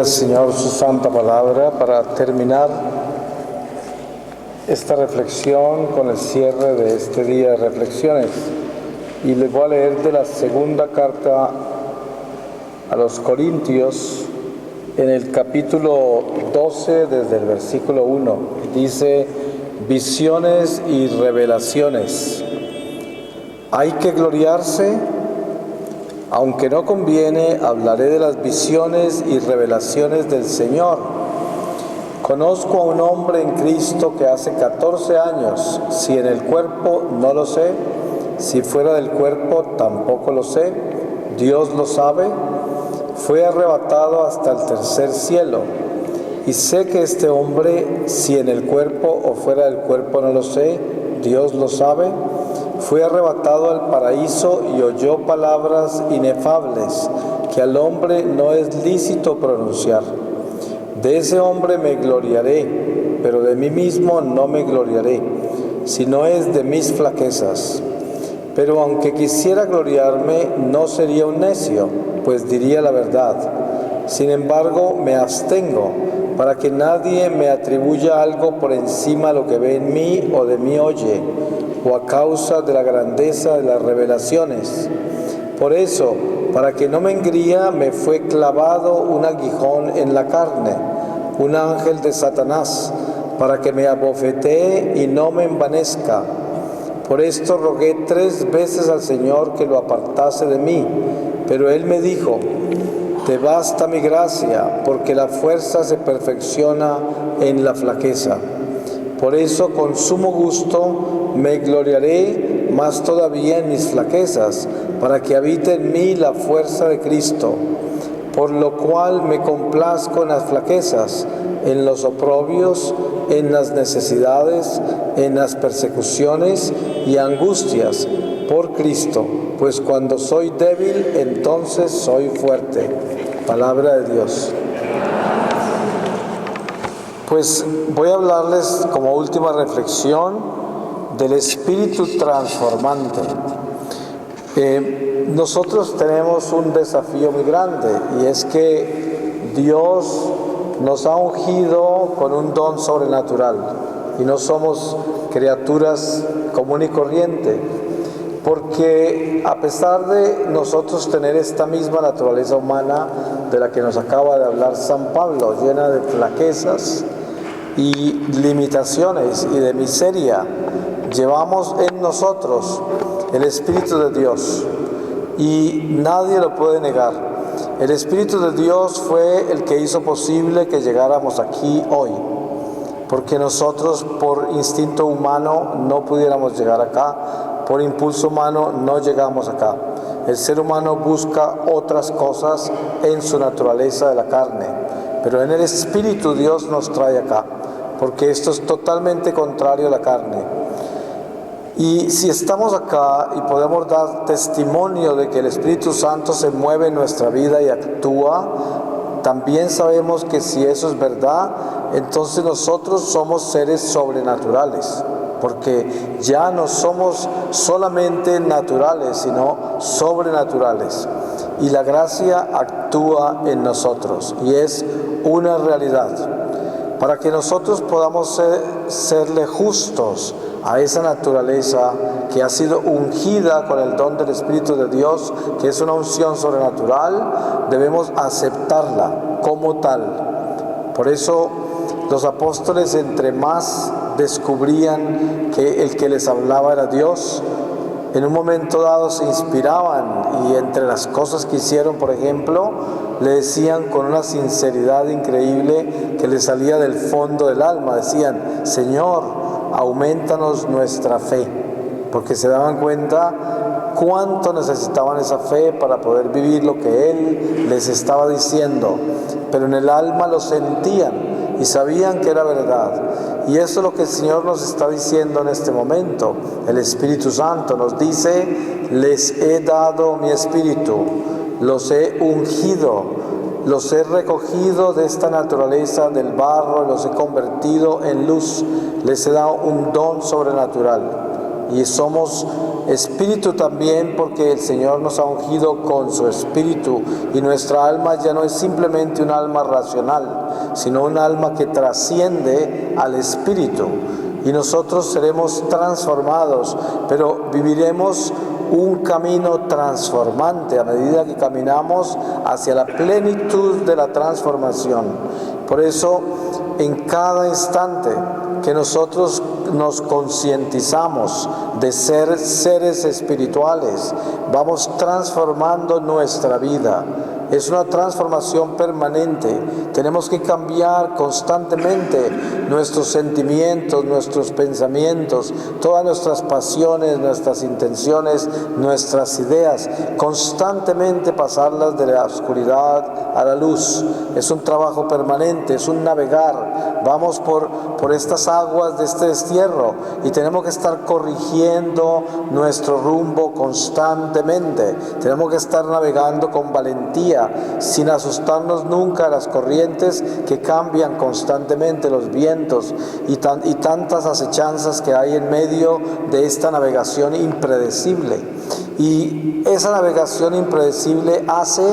Señor, su santa palabra para terminar esta reflexión con el cierre de este día de reflexiones. Y les voy a leer de la segunda carta a los Corintios, en el capítulo 12, desde el versículo 1. Dice: visiones y revelaciones. ¿Hay que gloriarse? Aunque no conviene, hablaré de las visiones y revelaciones del Señor. Conozco a un hombre en Cristo que hace 14 años, si en el cuerpo no lo sé, si fuera del cuerpo tampoco lo sé, Dios lo sabe, fue arrebatado hasta el tercer cielo. Y sé que este hombre, si en el cuerpo o fuera del cuerpo no lo sé, Dios lo sabe, fue arrebatado al paraíso y oyó palabras inefables que al hombre no es lícito pronunciar. De ese hombre me gloriaré, pero de mí mismo no me gloriaré, sino es de mis flaquezas. Pero aunque quisiera gloriarme, no sería un necio, pues diría la verdad. Sin embargo, me abstengo, para que nadie me atribuya algo por encima de lo que ve en mí o de mí oye, o a causa de la grandeza de las revelaciones. Por eso, para que no me engría, me fue clavado un aguijón en la carne, un ángel de Satanás, para que me abofetee y no me envanezca. Por esto rogué 3 veces al Señor que lo apartase de mí, pero Él me dijo: te basta mi gracia, porque la fuerza se perfecciona en la flaqueza. Por eso con sumo gusto me gloriaré más todavía en mis flaquezas, para que habite en mí la fuerza de Cristo. Por lo cual me complazco en las flaquezas, en los oprobios, en las necesidades, en las persecuciones y angustias, por Cristo, pues cuando soy débil, entonces soy fuerte. Palabra de Dios. Pues voy a hablarles como última reflexión del espíritu transformante. Nosotros tenemos un desafío muy grande, y es que Dios nos ha ungido con un don sobrenatural y no somos criaturas común y corriente, porque a pesar de nosotros tener esta misma naturaleza humana de la que nos acaba de hablar San Pablo, llena de flaquezas y limitaciones y de miseria, llevamos en nosotros el Espíritu de Dios y nadie lo puede negar. El Espíritu de Dios fue el que hizo posible que llegáramos aquí hoy, porque nosotros por instinto humano no pudiéramos llegar acá, por impulso humano no llegamos acá. El ser humano busca otras cosas en su naturaleza de la carne, pero en el Espíritu Dios nos trae acá, porque esto es totalmente contrario a la carne. Y si estamos acá y podemos dar testimonio de que el Espíritu Santo se mueve en nuestra vida y actúa, también sabemos que si eso es verdad, entonces nosotros somos seres sobrenaturales, porque ya no somos solamente naturales, sino sobrenaturales. Y la gracia actúa en nosotros y es una realidad. Para que nosotros podamos serle justos a esa naturaleza que ha sido ungida con el don del Espíritu de Dios, que es una unción sobrenatural, debemos aceptarla como tal. Por eso los apóstoles, entre más descubrían que el que les hablaba era Dios, en un momento dado se inspiraban, y entre las cosas que hicieron, por ejemplo, le decían con una sinceridad increíble que les salía del fondo del alma, decían: Señor, aumentanos nuestra fe, porque se daban cuenta cuánto necesitaban esa fe para poder vivir lo que Él les estaba diciendo, pero en el alma lo sentían y sabían que era verdad. Y eso es lo que el Señor nos está diciendo en este momento. El Espíritu Santo nos dice: les he dado mi Espíritu, los he ungido, los he recogido de esta naturaleza del barro, los he convertido en luz, les he dado un don sobrenatural. y somos espíritu también porque el Señor nos ha ungido con su espíritu, y nuestra alma ya no es simplemente un alma racional, sino un alma que trasciende al espíritu, y nosotros seremos transformados, pero viviremos un camino transformante a medida que caminamos hacia la plenitud de la transformación. Por eso, en cada instante que nosotros nos concientizamos de ser seres espirituales, vamos transformando nuestra vida. Es una transformación permanente. Tenemos que cambiar constantemente nuestros sentimientos, nuestros pensamientos, todas nuestras pasiones, nuestras intenciones, nuestras ideas, constantemente pasarlas de la oscuridad a la luz. Es un trabajo permanente, es un navegar. Vamos por estas aguas de este destierro y tenemos que estar corrigiendo nuestro rumbo constantemente. Tenemos que estar navegando con valentía, sin asustarnos nunca a las corrientes que cambian constantemente, los vientos y tantas acechanzas que hay en medio de esta navegación impredecible. Y esa navegación impredecible hace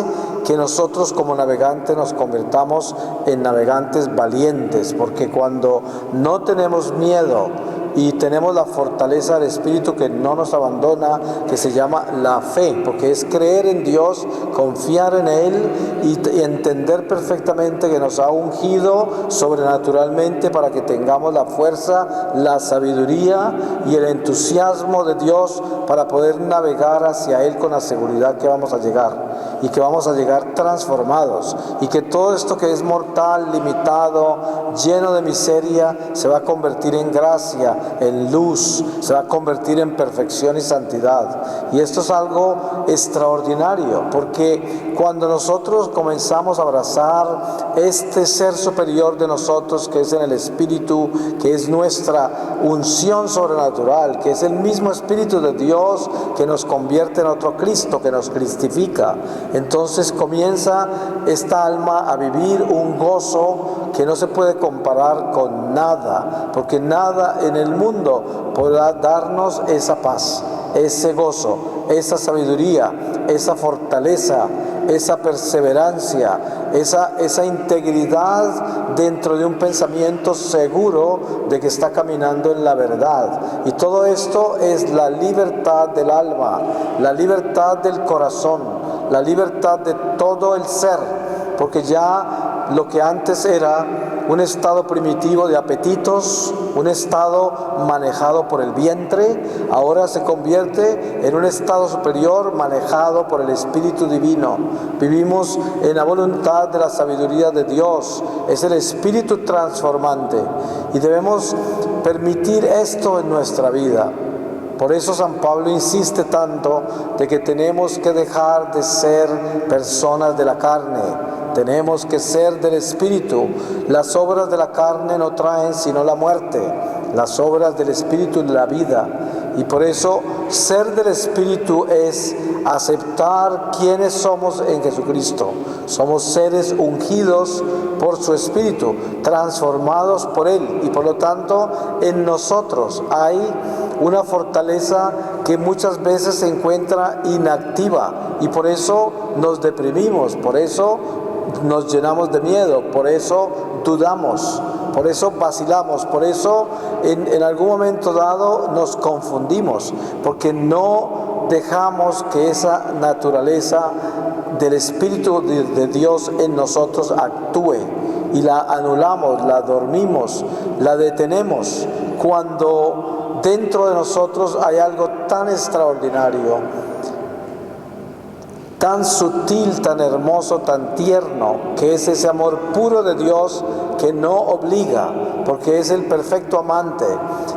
que nosotros como navegantes nos convirtamos en navegantes valientes, porque cuando no tenemos miedo y tenemos la fortaleza del Espíritu que no nos abandona, que se llama la fe, porque es creer en Dios, confiar en Él y entender perfectamente que nos ha ungido sobrenaturalmente para que tengamos la fuerza, la sabiduría y el entusiasmo de Dios para poder navegar hacia Él con la seguridad que vamos a llegar, y que vamos a llegar transformados, y que todo esto que es mortal, limitado, lleno de miseria, se va a convertir en gracia, en luz, se va a convertir en perfección y santidad. Y esto es algo extraordinario, porque cuando nosotros comenzamos a abrazar este ser superior de nosotros, que es en el Espíritu, que es nuestra unción sobrenatural, que es el mismo Espíritu de Dios que nos convierte en otro Cristo, que nos cristifica, entonces comienza esta alma a vivir un gozo que no se puede comparar con nada, porque nada en el mundo podrá darnos esa paz, ese gozo, esa sabiduría, esa fortaleza, esa perseverancia, esa integridad dentro de un pensamiento seguro de que está caminando en la verdad. Y todo esto es la libertad del alma, la libertad del corazón, la libertad de todo el ser, porque ya lo que antes era un estado primitivo de apetitos, un estado manejado por el vientre, ahora se convierte en un estado superior manejado por el Espíritu Divino. Vivimos en la voluntad de la sabiduría de Dios, es el Espíritu transformante, y debemos permitir esto en nuestra vida. Por eso San Pablo insiste tanto de que tenemos que dejar de ser personas de la carne, tenemos que ser del Espíritu. Las obras de la carne no traen sino la muerte, las obras del Espíritu la vida. Y por eso ser del Espíritu es aceptar quiénes somos en Jesucristo. Somos seres ungidos por su Espíritu, transformados por Él, y por lo tanto en nosotros hay una fortaleza que muchas veces se encuentra inactiva, y por eso nos deprimimos, por eso nos llenamos de miedo, por eso dudamos, por eso vacilamos, por eso en algún momento dado nos confundimos, porque no dejamos que esa naturaleza del Espíritu de Dios en nosotros actúe, y la anulamos, la dormimos, la detenemos, cuando dentro de nosotros hay algo tan extraordinario, tan sutil, tan hermoso, tan tierno, que es ese amor puro de Dios que no obliga, porque es el perfecto amante.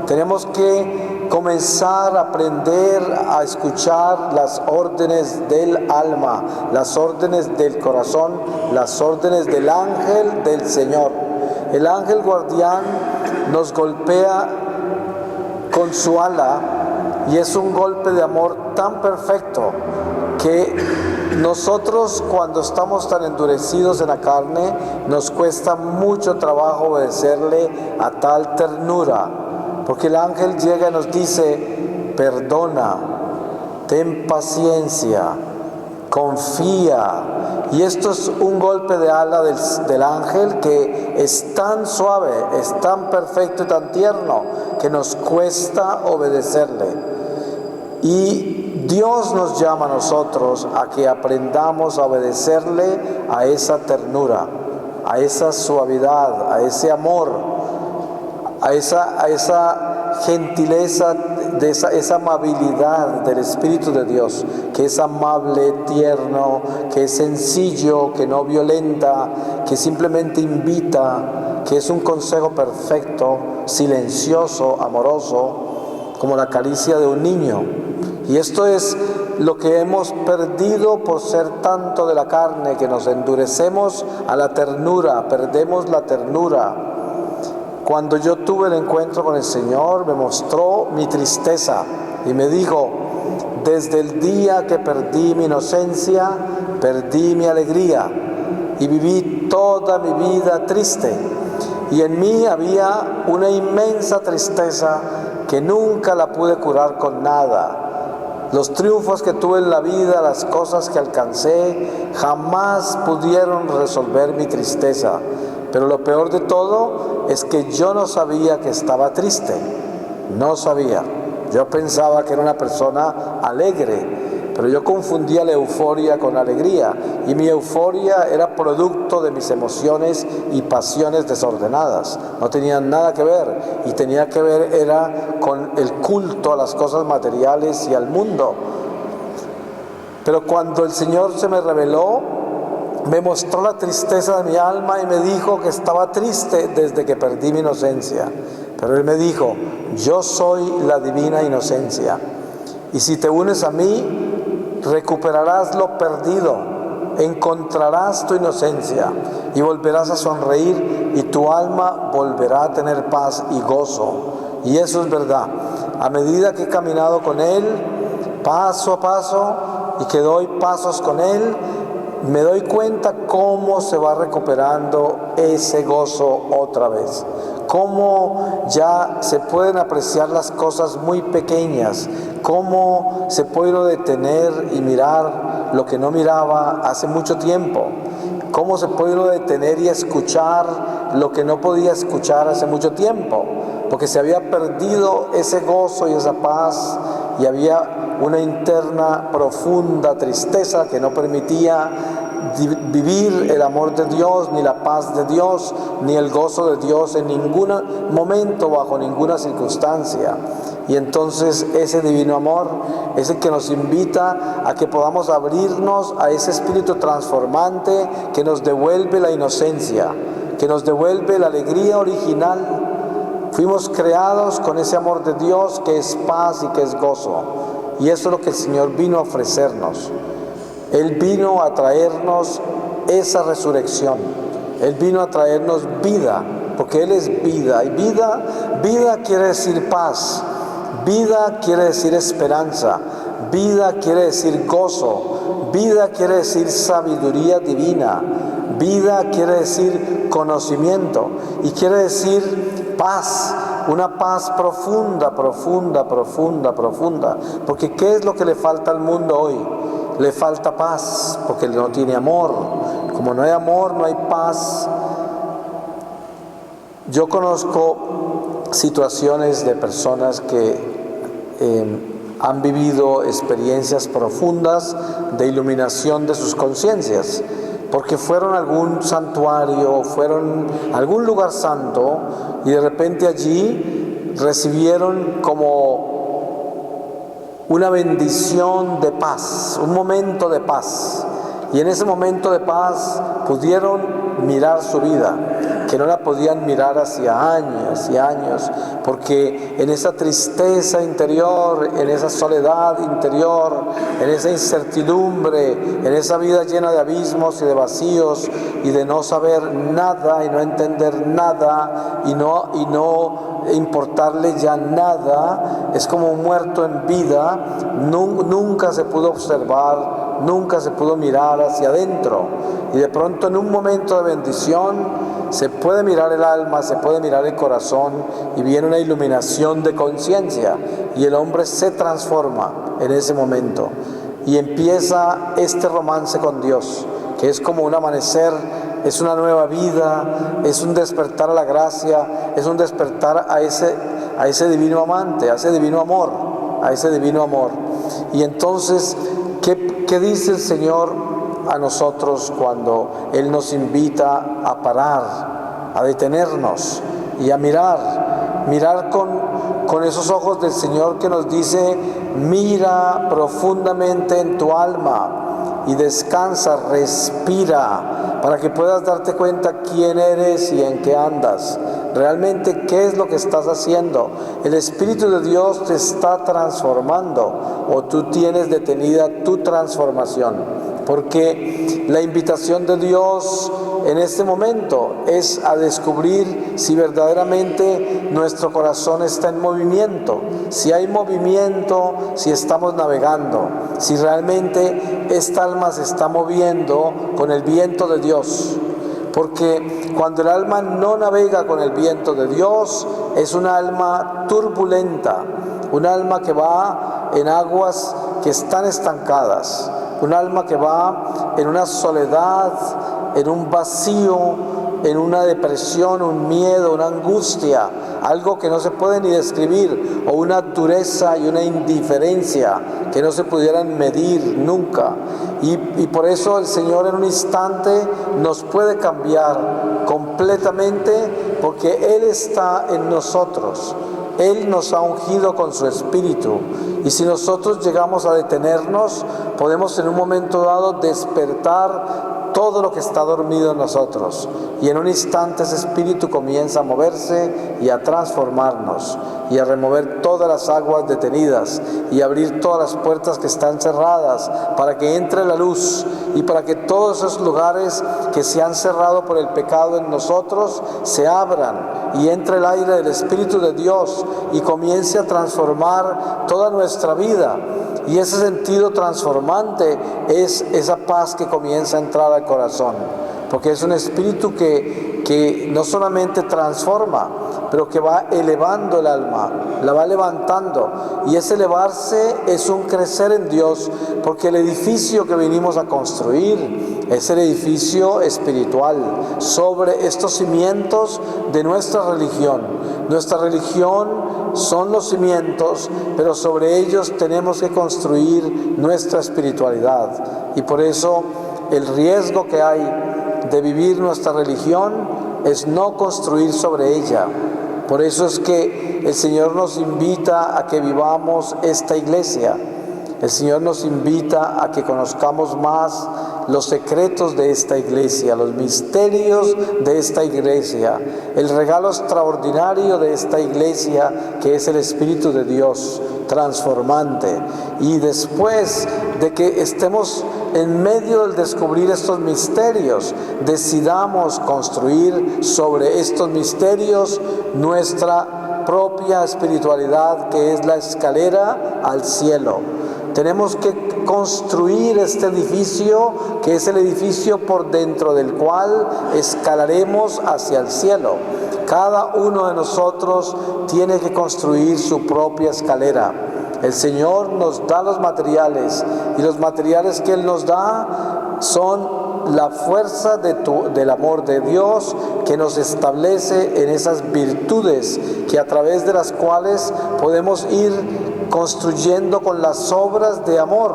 Tenemos que comenzar a aprender a escuchar las órdenes del alma, las órdenes del corazón, las órdenes del ángel del Señor. El ángel guardián nos golpea con su ala, y es un golpe de amor tan perfecto que nosotros, cuando estamos tan endurecidos en la carne, nos cuesta mucho trabajo obedecerle a tal ternura, porque el ángel llega y nos dice: perdona, ten paciencia, confía. Y esto es un golpe de ala del ángel que es tan suave, es tan perfecto y tan tierno que nos cuesta obedecerle. Y Dios nos llama a nosotros a que aprendamos a obedecerle a esa ternura, a esa suavidad, a ese amor, a esa gentileza, esa amabilidad del Espíritu de Dios, que es amable, tierno, que es sencillo, que no violenta, que simplemente invita, que es un consejo perfecto, silencioso, amoroso, como la caricia de un niño. Y esto es lo que hemos perdido por ser tanto de la carne, que nos endurecemos a la ternura, perdemos la ternura. Cuando yo tuve el encuentro con el Señor, me mostró mi tristeza y me dijo: desde el día que perdí mi inocencia, perdí mi alegría y viví toda mi vida triste. Y en mí había una inmensa tristeza que nunca la pude curar con nada. Los triunfos que tuve en la vida, las cosas que alcancé, jamás pudieron resolver mi tristeza. Pero lo peor de todo es que yo no sabía que estaba triste. No sabía. Yo pensaba que era una persona alegre, pero yo confundía la euforia con alegría. Y mi euforia era producto de mis emociones y pasiones desordenadas. No tenían nada que ver. Y tenía que ver era con el culto a las cosas materiales y al mundo. Pero cuando el Señor se me reveló, me mostró la tristeza de mi alma y me dijo que estaba triste desde que perdí mi inocencia. Pero Él me dijo: yo soy la divina inocencia. Y si te unes a mí, recuperarás lo perdido, encontrarás tu inocencia y volverás a sonreír y tu alma volverá a tener paz y gozo. Y eso es verdad. A medida que he caminado con Él, paso a paso, y que doy pasos con Él, me doy cuenta cómo se va recuperando ese gozo otra vez. Cómo ya se pueden apreciar las cosas muy pequeñas. Cómo se puede detener y mirar lo que no miraba hace mucho tiempo. Cómo se puede detener y escuchar lo que no podía escuchar hace mucho tiempo. Porque se había perdido ese gozo y esa paz, y había una interna profunda tristeza que no permitía vivir el amor de Dios, ni la paz de Dios, ni el gozo de Dios en ningún momento, bajo ninguna circunstancia. Y entonces ese divino amor es el que nos invita a que podamos abrirnos a ese espíritu transformante que nos devuelve la inocencia, que nos devuelve la alegría original. Fuimos creados con ese amor de Dios que es paz y que es gozo. Y eso es lo que el Señor vino a ofrecernos. Él vino a traernos esa resurrección. Él vino a traernos vida, porque Él es vida. Y vida quiere decir paz. Vida quiere decir esperanza. Vida quiere decir gozo. Vida quiere decir sabiduría divina. Vida quiere decir conocimiento. Y quiere decir paz. Una paz profunda, profunda, profunda, profunda. Porque ¿qué es lo que le falta al mundo hoy? Le falta paz, porque no tiene amor. Como no hay amor, no hay paz. Yo conozco situaciones de personas que han vivido experiencias profundas de iluminación de sus conciencias, porque fueron a algún santuario, fueron a algún lugar santo, y de repente allí recibieron como una bendición de paz, un momento de paz. Y en ese momento de paz pudieron mirar su vida, que no la podían mirar hacía años y años, porque en esa tristeza interior, en esa soledad interior, en esa incertidumbre, en esa vida llena de abismos y de vacíos y de no saber nada y no entender nada y no importarle ya nada, es como un muerto en vida. Nunca se pudo observar nunca se pudo mirar hacia adentro. Y de pronto en un momento de bendición se puede mirar el alma, se puede mirar el corazón y viene una iluminación de conciencia y el hombre se transforma en ese momento. Y empieza este romance con Dios, que es como un amanecer, es una nueva vida, es un despertar a la gracia, es un despertar a ese divino amante, a ese divino amor. Y entonces, ¿qué dice el Señor a nosotros cuando Él nos invita a parar, a detenernos y a mirar con esos ojos del Señor que nos dice: mira profundamente en tu alma y descansa, respira, para que puedas darte cuenta quién eres y en qué andas, realmente qué es lo que estás haciendo? El Espíritu de Dios te está transformando, o tú tienes detenida tu transformación. Porque la invitación de Dios en este momento es a descubrir si verdaderamente nuestro corazón está en movimiento, si hay movimiento, si estamos navegando, si realmente esta alma se está moviendo con el viento de Dios. Porque cuando el alma no navega con el viento de Dios, es una alma turbulenta, un alma que va en aguas que están estancadas, un alma que va en una soledad, en un vacío, en una depresión, un miedo, una angustia, algo que no se puede ni describir, o una dureza y una indiferencia que no se pudieran medir nunca. Y por eso el Señor en un instante nos puede cambiar completamente, porque Él está en nosotros. Él nos ha ungido con su Espíritu, y si nosotros llegamos a detenernos, podemos en un momento dado despertar todo lo que está dormido en nosotros, y en un instante ese Espíritu comienza a moverse y a transformarnos y a remover todas las aguas detenidas y abrir todas las puertas que están cerradas para que entre la luz, y para que todos esos lugares que se han cerrado por el pecado en nosotros se abran y entre el aire del Espíritu de Dios y comience a transformar toda nuestra vida. Y ese sentido transformante es esa paz que comienza a entrar al corazón, porque es un espíritu que no solamente transforma, pero que va elevando el alma, la va levantando, y ese elevarse es un crecer en Dios, porque el edificio que venimos a construir es el edificio espiritual sobre estos cimientos de nuestra religión. Nuestra religión son los cimientos, pero sobre ellos tenemos que construir nuestra espiritualidad. Y por eso el riesgo que hay de vivir nuestra religión es no construir sobre ella. Por eso es que el Señor nos invita a que vivamos esta iglesia. El Señor nos invita a que conozcamos más los secretos de esta iglesia, los misterios de esta iglesia, el regalo extraordinario de esta iglesia, que es el Espíritu de Dios transformante. Y después de que estemos en medio del descubrir estos misterios, decidamos construir sobre estos misterios nuestra propia espiritualidad, que es la escalera al cielo. Tenemos que construir este edificio, que es el edificio por dentro del cual escalaremos hacia el cielo. Cada uno de nosotros tiene que construir su propia escalera. El Señor nos da los materiales, y los materiales que Él nos da son la fuerza del amor de Dios, que nos establece en esas virtudes que a través de las cuales podemos ir construyendo con las obras de amor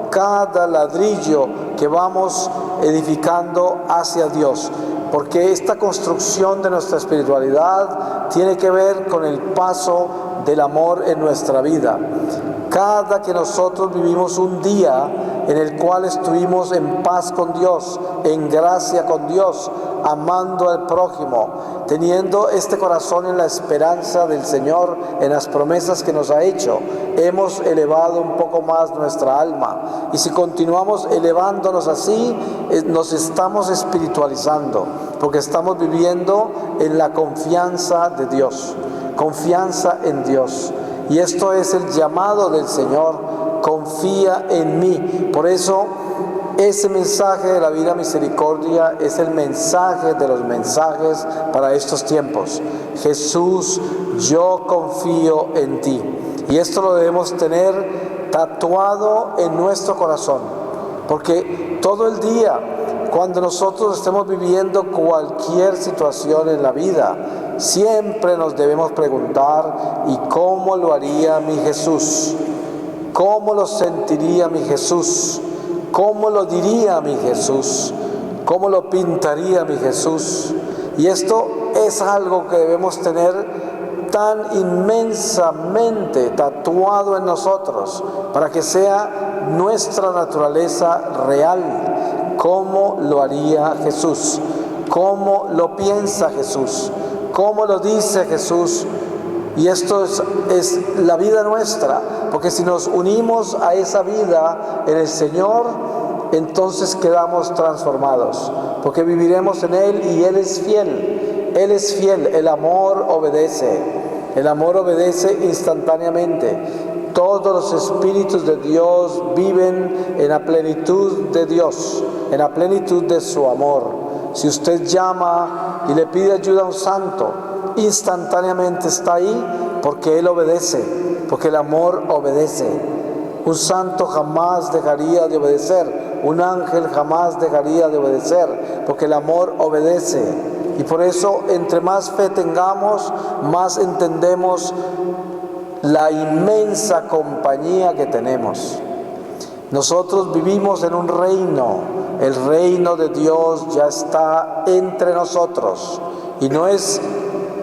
cada ladrillo que vamos edificando hacia Dios. Porque esta construcción de nuestra espiritualidad tiene que ver con el paso del amor en nuestra vida. Cada que nosotros vivimos un día en el cual estuvimos en paz con Dios, en gracia con Dios, amando al prójimo, teniendo este corazón en la esperanza del Señor, en las promesas que nos ha hecho, hemos elevado un poco más nuestra alma. Y si continuamos elevándonos así, nos estamos espiritualizando, porque estamos viviendo en la confianza de Dios, confianza en Dios. Y esto es el llamado del Señor: confía en mí. Por eso Ese mensaje de la vida misericordia es el mensaje de los mensajes para estos tiempos. Jesús, yo confío en ti. Y esto lo debemos tener tatuado en nuestro corazón, porque todo el día, cuando nosotros estemos viviendo cualquier situación en la vida, siempre nos debemos preguntar: ¿y cómo lo haría mi Jesús? ¿Cómo lo sentiría mi Jesús? ¿Cómo lo diría mi Jesús? ¿Cómo lo pintaría mi Jesús? Y esto es algo que debemos tener tan inmensamente tatuado en nosotros, para que sea nuestra naturaleza real. ¿Cómo lo haría Jesús? ¿Cómo lo piensa Jesús? ¿Cómo lo dice Jesús? Y esto es la vida nuestra, porque si nos unimos a esa vida en el Señor, entonces quedamos transformados, porque viviremos en Él y Él es fiel. Él es fiel, el amor obedece instantáneamente. Todos los espíritus de Dios viven en la plenitud de Dios, en la plenitud de su amor. Si usted llama y le pide ayuda a un santo, instantáneamente está ahí, porque Él obedece, porque el amor obedece. Un santo jamás dejaría de obedecer, un ángel jamás dejaría de obedecer, porque el amor obedece. Y por eso, entre más fe tengamos, más entendemos la inmensa compañía que tenemos. Nosotros vivimos en un reino, el reino de Dios ya está entre nosotros, y no es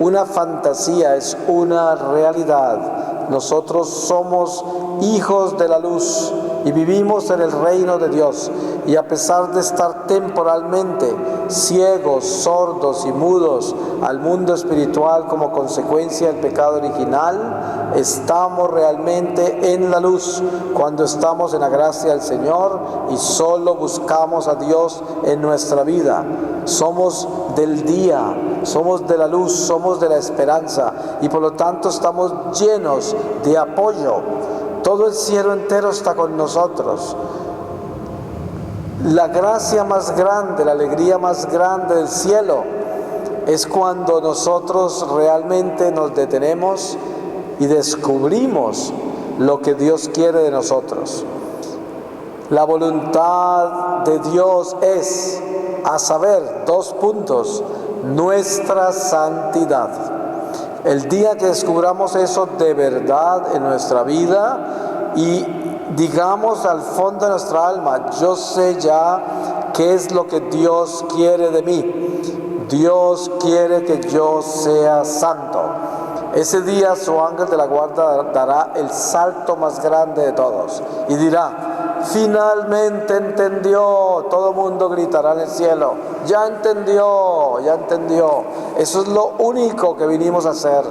una fantasía, es una realidad. Nosotros somos hijos de la luz y vivimos en el reino de Dios, y a pesar de estar temporalmente ciegos, sordos y mudos al mundo espiritual como consecuencia del pecado original, estamos realmente en la luz cuando estamos en la gracia del Señor y solo buscamos a Dios en nuestra vida. Somos del día, somos de la luz, somos de la esperanza, y por lo tanto estamos llenos de apoyo. Todo el cielo entero está con nosotros. La gracia más grande, la alegría más grande del cielo es cuando nosotros realmente nos detenemos y descubrimos lo que Dios quiere de nosotros. La voluntad de Dios es, a saber, 2 puntos: nuestra santidad. El día que descubramos eso de verdad en nuestra vida y digamos al fondo de nuestra alma: yo sé ya qué es lo que Dios quiere de mí. Dios quiere que yo sea santo. Ese día su ángel de la guarda dará el salto más grande de todos y dirá: finalmente entendió. Todo el mundo gritará en el cielo: ya entendió, ya entendió. Eso es lo único que vinimos a hacer.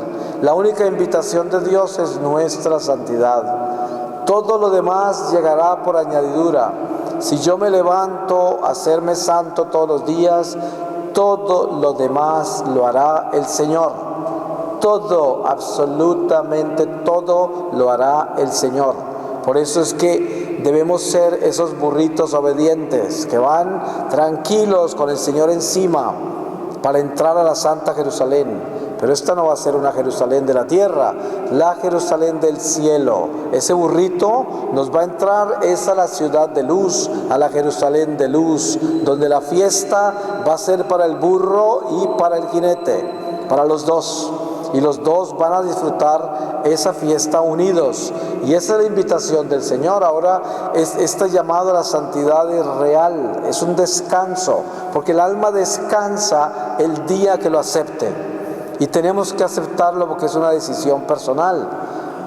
La única invitación de Dios es nuestra santidad. Todo lo demás llegará por añadidura. Si yo me levanto a hacerme santo todos los días, todo lo demás lo hará el Señor. Todo, absolutamente todo lo hará el Señor. Por eso es que debemos ser esos burritos obedientes que van tranquilos con el Señor encima para entrar a la Santa Jerusalén. Pero esta no va a ser una Jerusalén de la tierra, la Jerusalén del cielo. Ese burrito nos va a entrar, es a la ciudad de luz, a la Jerusalén de luz, donde la fiesta va a ser para el burro y para el jinete, para los dos. Y los dos van a disfrutar esa fiesta unidos. Y esa es la invitación del Señor. Ahora, este llamado a la santidad es real, es un descanso, porque el alma descansa el día que lo acepte. Y tenemos que aceptarlo porque es una decisión personal.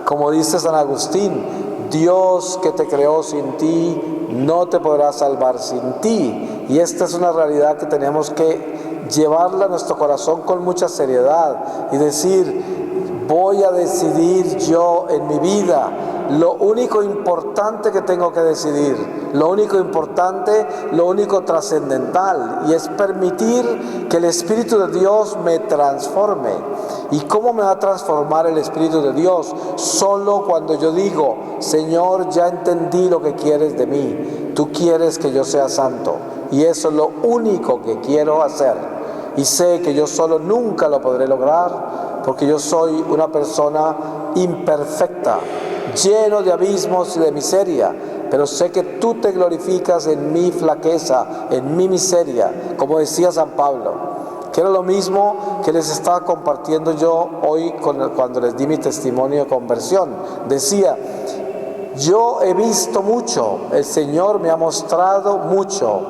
Como dice San Agustín: Dios que te creó sin ti, no te podrá salvar sin ti. Y esta es una realidad que tenemos que llevarla a nuestro corazón con mucha seriedad y decir: voy a decidir yo en mi vida lo único importante que tengo que decidir, lo único importante, lo único trascendental, y es permitir que el Espíritu de Dios me transforme. ¿Y cómo me va a transformar el Espíritu de Dios? Solo cuando yo digo: Señor, ya entendí lo que quieres de mí, tú quieres que yo sea santo, y eso es lo único que quiero hacer, y sé que yo solo nunca lo podré lograr, porque yo soy una persona imperfecta, lleno de abismos y de miseria, pero sé que tú te glorificas en mi flaqueza, en mi miseria, como decía San Pablo, que era lo mismo que les estaba compartiendo yo hoy cuando les di mi testimonio de conversión. Decía: yo he visto mucho, el Señor me ha mostrado mucho,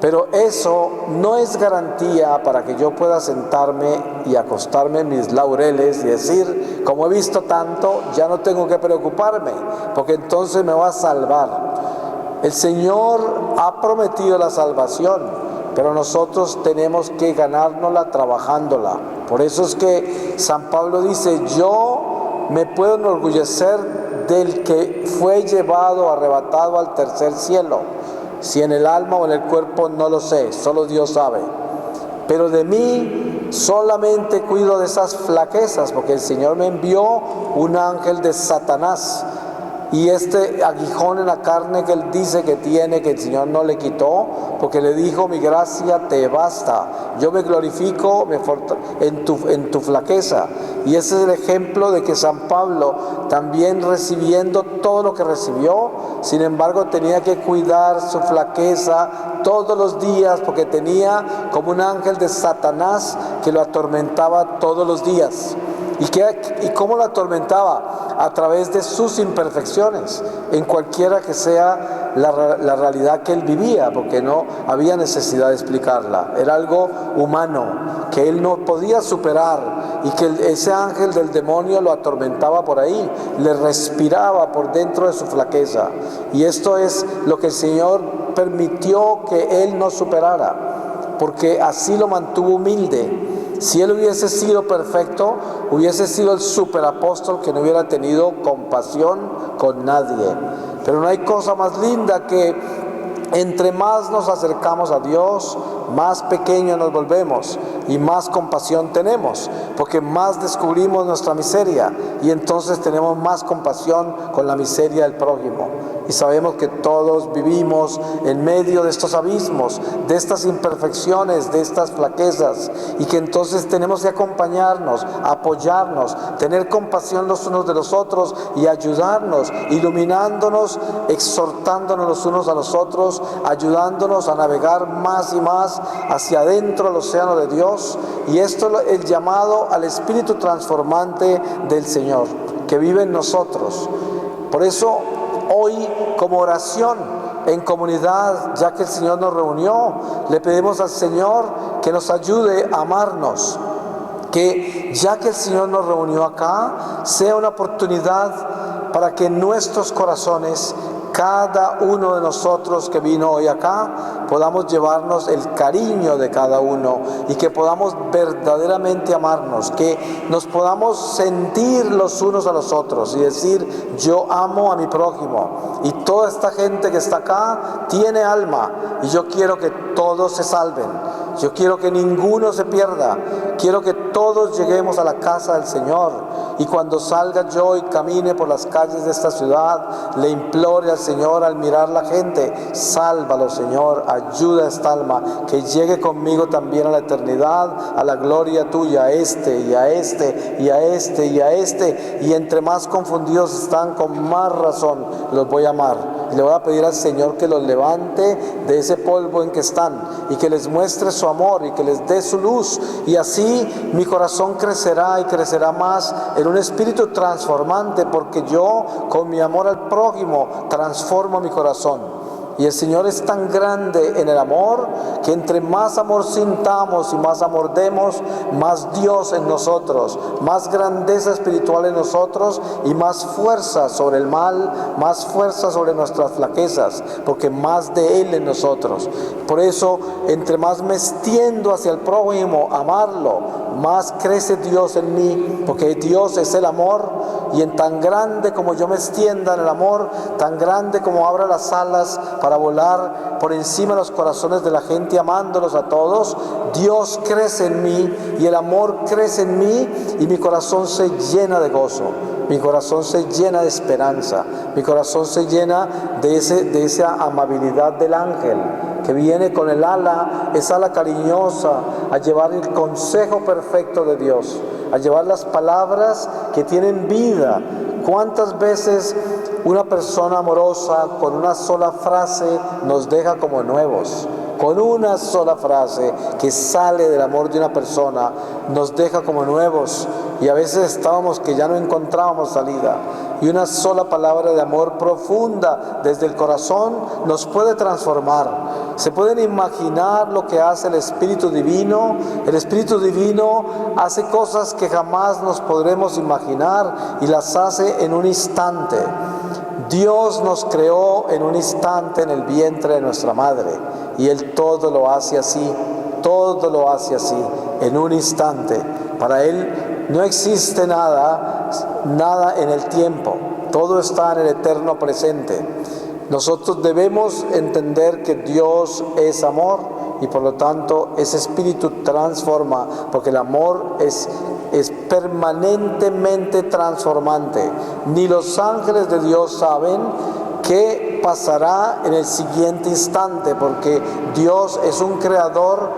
pero eso no es garantía para que yo pueda sentarme y acostarme en mis laureles y decir: como he visto tanto, ya no tengo que preocuparme, porque entonces me va a salvar. El Señor ha prometido la salvación, pero nosotros tenemos que ganárnosla trabajándola. Por eso es que San Pablo dice: yo me puedo enorgullecer del que fue llevado, arrebatado al tercer cielo. Si en el alma o en el cuerpo no lo sé, solo Dios sabe. Pero de mí solamente cuido de esas flaquezas, porque el Señor me envió un ángel de Satanás. Y este aguijón en la carne que él dice que tiene, que el Señor no le quitó, porque le dijo: mi gracia te basta, yo me glorifico en tu flaqueza. Y ese es el ejemplo de que San Pablo, también recibiendo todo lo que recibió, sin embargo tenía que cuidar su flaqueza todos los días, porque tenía como un ángel de Satanás que lo atormentaba todos los días. ¿Y cómo lo atormentaba? A través de sus imperfecciones, en cualquiera que sea la realidad que él vivía, porque no había necesidad de explicarla. Era algo humano que él no podía superar, y que ese ángel del demonio lo atormentaba por ahí, le respiraba por dentro de su flaqueza. Y esto es lo que el Señor permitió que él no superara, porque así lo mantuvo humilde. Si él hubiese sido perfecto, hubiese sido el superapóstol que no hubiera tenido compasión con nadie. Pero no hay cosa más linda que entre más nos acercamos a Dios, más pequeños nos volvemos y más compasión tenemos, porque más descubrimos nuestra miseria, y entonces tenemos más compasión con la miseria del prójimo. Y sabemos que todos vivimos en medio de estos abismos, de estas imperfecciones, de estas flaquezas, y que entonces tenemos que acompañarnos, apoyarnos, tener compasión los unos de los otros y ayudarnos, iluminándonos, exhortándonos los unos a los otros, ayudándonos a navegar más y más hacia adentro del océano de Dios. Y esto es el llamado al Espíritu transformante del Señor, que vive en nosotros. Por eso hoy, como oración en comunidad, ya que el Señor nos reunió, le pedimos al Señor que nos ayude a amarnos, que ya que el Señor nos reunió acá, sea una oportunidad para que en nuestros corazones, cada uno de nosotros que vino hoy acá, podamos llevarnos el cariño de cada uno, y que podamos verdaderamente amarnos, que nos podamos sentir los unos a los otros y decir: yo amo a mi prójimo, y toda esta gente que está acá tiene alma, y yo quiero que todos se salven, yo quiero que ninguno se pierda, quiero que todos lleguemos a la casa del Señor. Y cuando salga yo y camine por las calles de esta ciudad, le implore al Señor al mirar la gente: sálvalo, Señor, ayuda a esta alma, que llegue conmigo también a la eternidad, a la gloria tuya, a este y a este y a este y a este. Y entre más confundidos están, con más razón los voy a amar. Y le voy a pedir al Señor que los levante de ese polvo en que están, y que les muestre su amor y que les dé su luz. Y así mi corazón crecerá y crecerá más en un espíritu transformante, porque yo, con mi amor al prójimo, transformo mi corazón. Y el Señor es tan grande en el amor que entre más amor sintamos y más amor demos, más Dios en nosotros, más grandeza espiritual en nosotros y más fuerza sobre el mal, más fuerza sobre nuestras flaquezas, porque más de Él en nosotros. Por eso, entre más me extiendo hacia el prójimo, amarlo, más crece Dios en mí, porque Dios es el amor, y en tan grande como yo me extienda en el amor, tan grande como abra las alas para volar por encima de los corazones de la gente, amándolos a todos, Dios crece en mí y el amor crece en mí y mi corazón se llena de gozo, mi corazón se llena de esperanza, mi corazón se llena de esa amabilidad del ángel que viene con el ala, esa ala cariñosa, a llevar el consejo perfecto de Dios, a llevar las palabras que tienen vida. ¿Cuántas veces una persona amorosa con una sola frase nos deja como nuevos? Con una sola frase que sale del amor de una persona nos deja como nuevos, y a veces estábamos que ya no encontrábamos salida, y una sola palabra de amor profunda desde el corazón nos puede transformar. ¿Se pueden imaginar lo que hace el Espíritu Divino? El Espíritu Divino hace cosas que jamás nos podremos imaginar y las hace en un instante. Dios nos creó en un instante en el vientre de nuestra madre, y Él todo lo hace así, todo lo hace así, en un instante. Para Él no existe nada en el tiempo, todo está en el eterno presente. Nosotros debemos entender que Dios es amor y por lo tanto ese espíritu transforma, porque el amor es permanentemente transformante. Ni los ángeles de Dios saben qué pasará en el siguiente instante, porque Dios es un creador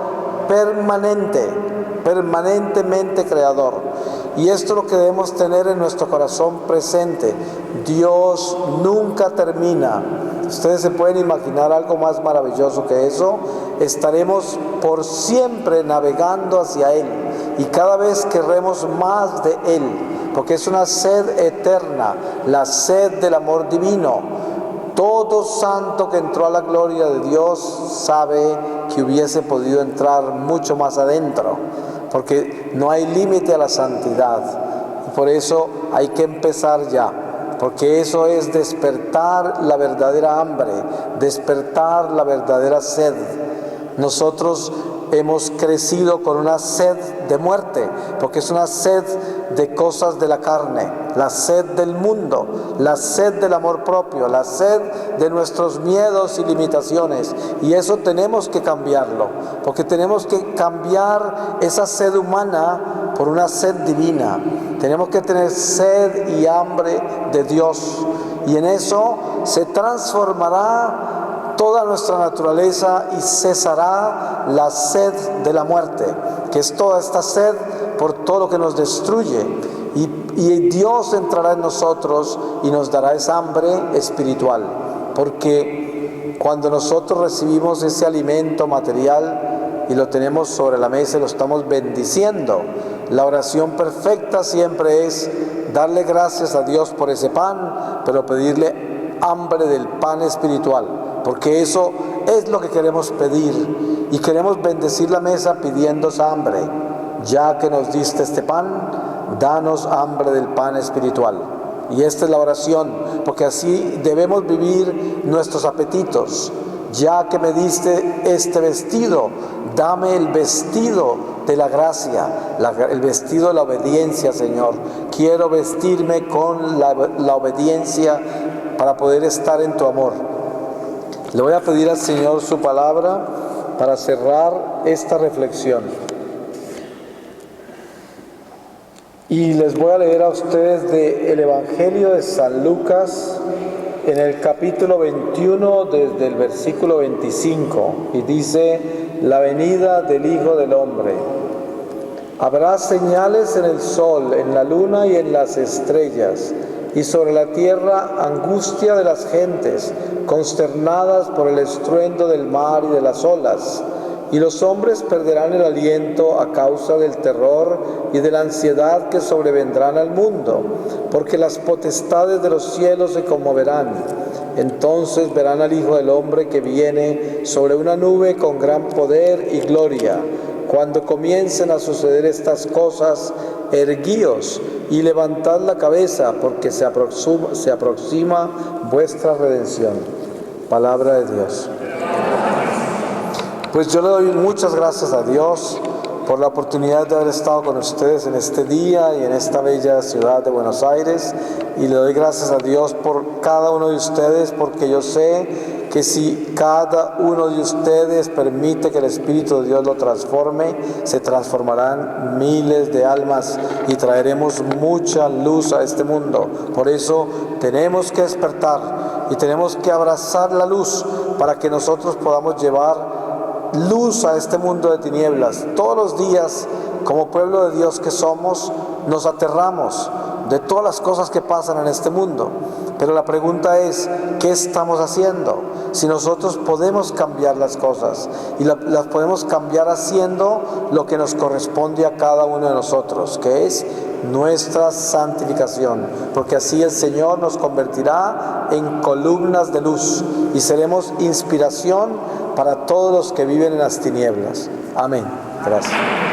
permanentemente creador. Y esto es lo que debemos tener en nuestro corazón presente. Dios nunca termina. Ustedes se pueden imaginar algo más maravilloso que eso. Estaremos por siempre navegando hacia Él, y cada vez querremos más de Él, porque es una sed eterna, la sed del amor divino. Todo santo que entró a la gloria de Dios sabe que hubiese podido entrar mucho más adentro, porque no hay límite a la santidad. Y por eso hay que empezar ya, porque eso es despertar la verdadera hambre, despertar la verdadera sed. Nosotros hemos crecido con una sed de muerte, porque es una sed de cosas de la carne, la sed del mundo, la sed del amor propio, la sed de nuestros miedos y limitaciones, y eso tenemos que cambiarlo, porque tenemos que cambiar esa sed humana por una sed divina. Tenemos que tener sed y hambre de Dios, y en eso se transformará toda nuestra naturaleza y cesará la sed de la muerte, que es toda esta sed por todo lo que nos destruye, y Dios entrará en nosotros y nos dará esa hambre espiritual, porque cuando nosotros recibimos ese alimento material y lo tenemos sobre la mesa y lo estamos bendiciendo, la oración perfecta siempre es darle gracias a Dios por ese pan, pero pedirle hambre del pan espiritual, porque eso es lo que queremos pedir, y queremos bendecir la mesa pidiendo esa hambre. Ya que nos diste este pan, danos hambre del pan espiritual. Y esta es la oración, porque así debemos vivir nuestros apetitos. Ya que me diste este vestido, dame el vestido de la gracia, el vestido de la obediencia, Señor. Quiero vestirme con la obediencia para poder estar en tu amor. Le voy a pedir al Señor su palabra para cerrar esta reflexión. Y les voy a leer a ustedes del Evangelio de San Lucas, en el capítulo 21, desde el versículo 25, y dice: la venida del Hijo del Hombre. Habrá señales en el sol, en la luna y en las estrellas, y sobre la tierra angustia de las gentes, consternadas por el estruendo del mar y de las olas. Y los hombres perderán el aliento a causa del terror y de la ansiedad que sobrevendrán al mundo, porque las potestades de los cielos se conmoverán. Entonces verán al Hijo del Hombre que viene sobre una nube con gran poder y gloria. Cuando comiencen a suceder estas cosas, erguíos y levantad la cabeza, porque se aproxima vuestra redención. Palabra de Dios. Pues yo le doy muchas gracias a Dios por la oportunidad de haber estado con ustedes en este día y en esta bella ciudad de Buenos Aires, y le doy gracias a Dios por cada uno de ustedes, porque yo sé que si cada uno de ustedes permite que el Espíritu de Dios lo transforme, se transformarán miles de almas y traeremos mucha luz a este mundo. Por eso tenemos que despertar y tenemos que abrazar la luz para que nosotros podamos llevar luz a este mundo de tinieblas. Todos los días, como pueblo de Dios que somos, nos aterramos de todas las cosas que pasan en este mundo. Pero la pregunta es, ¿qué estamos haciendo? Si nosotros podemos cambiar las cosas y las podemos cambiar haciendo lo que nos corresponde a cada uno de nosotros, que es nuestra santificación, porque así el Señor nos convertirá en columnas de luz y seremos inspiración para todos los que viven en las tinieblas. Amén. Gracias.